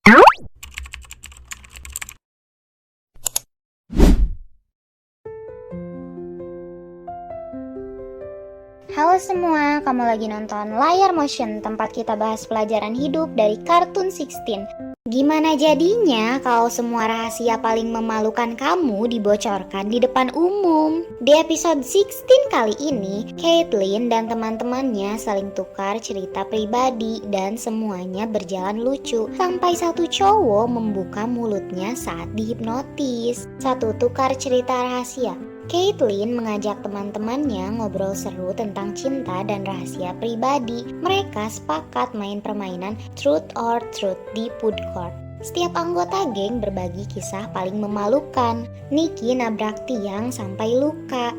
Halo semua, kamu lagi nonton Layar Motion, tempat kita bahas pelajaran hidup dari Kartun 16. Gimana jadinya kalau semua rahasia paling memalukan kamu dibocorkan di depan umum? Di episode 16 kali ini, Caitlin dan teman-temannya saling tukar cerita pribadi dan semuanya berjalan lucu. Sampai satu cowok membuka mulutnya saat dihipnotis. Satu tukar cerita rahasia. Caitlin mengajak teman-temannya ngobrol seru tentang cinta dan rahasia pribadi. Mereka sepakat main permainan Truth or Truth di food court. Setiap anggota geng berbagi kisah paling memalukan. Nikki nabrak tiang sampai luka.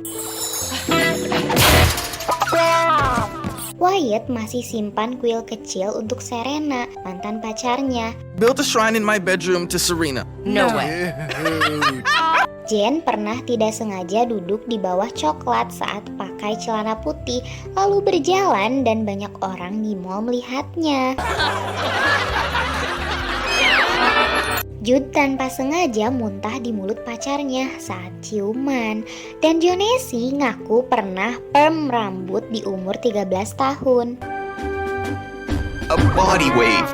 Wyatt masih simpan kuil kecil untuk Serena, mantan pacarnya. Built a shrine in my bedroom to Serena. No way. Jen pernah tidak sengaja duduk di bawah coklat saat pakai celana putih, lalu berjalan dan banyak orang di mall melihatnya. Jude tanpa sengaja muntah di mulut pacarnya saat ciuman. Dan Jonesy ngaku pernah perm rambut di umur 13 tahun. A body wave.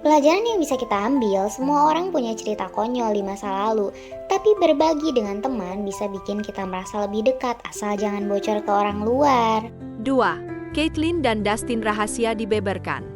Pelajaran yang bisa kita ambil, semua orang punya cerita konyol di masa lalu. Tapi berbagi dengan teman bisa bikin kita merasa lebih dekat, asal jangan bocor ke orang luar. 2. Caitlin dan Dustin rahasia dibeberkan.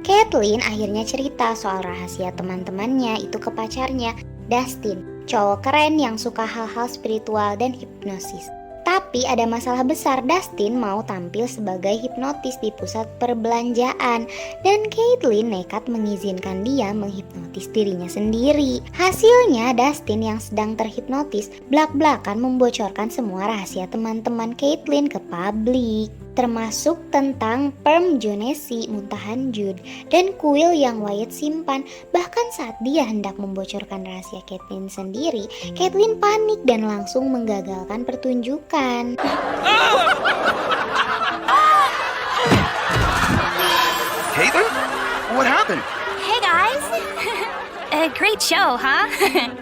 Caitlin akhirnya cerita soal rahasia teman-temannya itu ke pacarnya, Dustin, cowok keren yang suka hal-hal spiritual dan hipnosis. Tapi ada masalah besar, Dustin mau tampil sebagai hipnotis di pusat perbelanjaan dan Caitlin nekat mengizinkan dia menghipnotis dirinya sendiri. Hasilnya Dustin yang sedang terhipnotis blak-blakan membocorkan semua rahasia teman-teman Caitlin ke publik, termasuk tentang perm Jonesy, muntahan Jude, dan kuil yang Wyatt simpan. Bahkan saat dia hendak membocorkan rahasia Caitlin sendiri, Caitlin panik dan langsung menggagalkan pertunjukan. Caitlin? What happened? Hey guys! Great show, huh?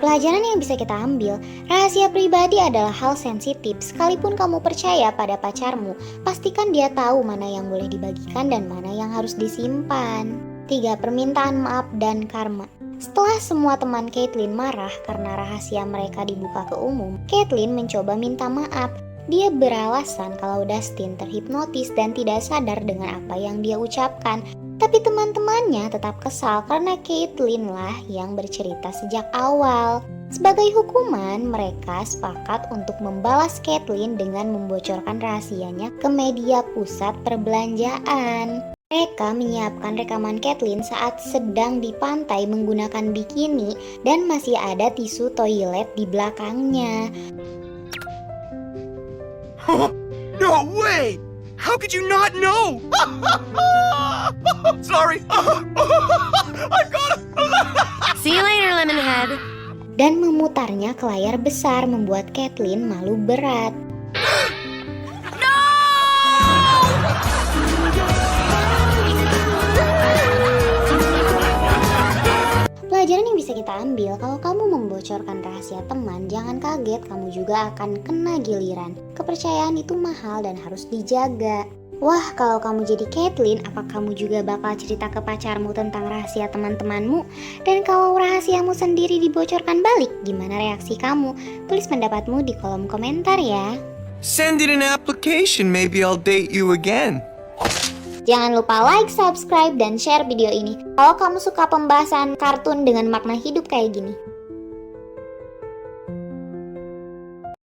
Pelajaran yang bisa kita ambil, rahasia pribadi adalah hal sensitif. Sekalipun kamu percaya pada pacarmu, pastikan dia tahu mana yang boleh dibagikan dan mana yang harus disimpan. 3. Permintaan maaf dan karma. Setelah semua teman Caitlin marah karena rahasia mereka dibuka ke umum, Caitlin mencoba minta maaf. Dia beralasan kalau Dustin terhipnotis dan tidak sadar dengan apa yang dia ucapkan. Tapi teman-temannya tetap kesal karena Caitlin lah yang bercerita sejak awal. Sebagai hukuman, mereka sepakat untuk membalas Caitlin dengan membocorkan rahasianya ke media pusat perbelanjaan. Mereka menyiapkan rekaman Caitlin saat sedang di pantai menggunakan bikini dan masih ada tisu toilet di belakangnya. No way! How could you not know? Sorry. I got it. See you later, Lemonhead. Dan memutarnya ke layar besar membuat Caitlin malu berat. Pelajaran yang bisa kita ambil, kalau kamu membocorkan rahasia teman, jangan kaget, kamu juga akan kena giliran. Kepercayaan itu mahal dan harus dijaga. Wah, kalau kamu jadi Caitlin, apa kamu juga bakal cerita ke pacarmu tentang rahasia teman-temanmu? Dan kalau rahasiamu sendiri dibocorkan balik, gimana reaksi kamu? Tulis pendapatmu di kolom komentar ya. Send it an application, maybe I'll date you again. Jangan lupa like, subscribe, dan share video ini kalau kamu suka pembahasan kartun dengan makna hidup kayak gini.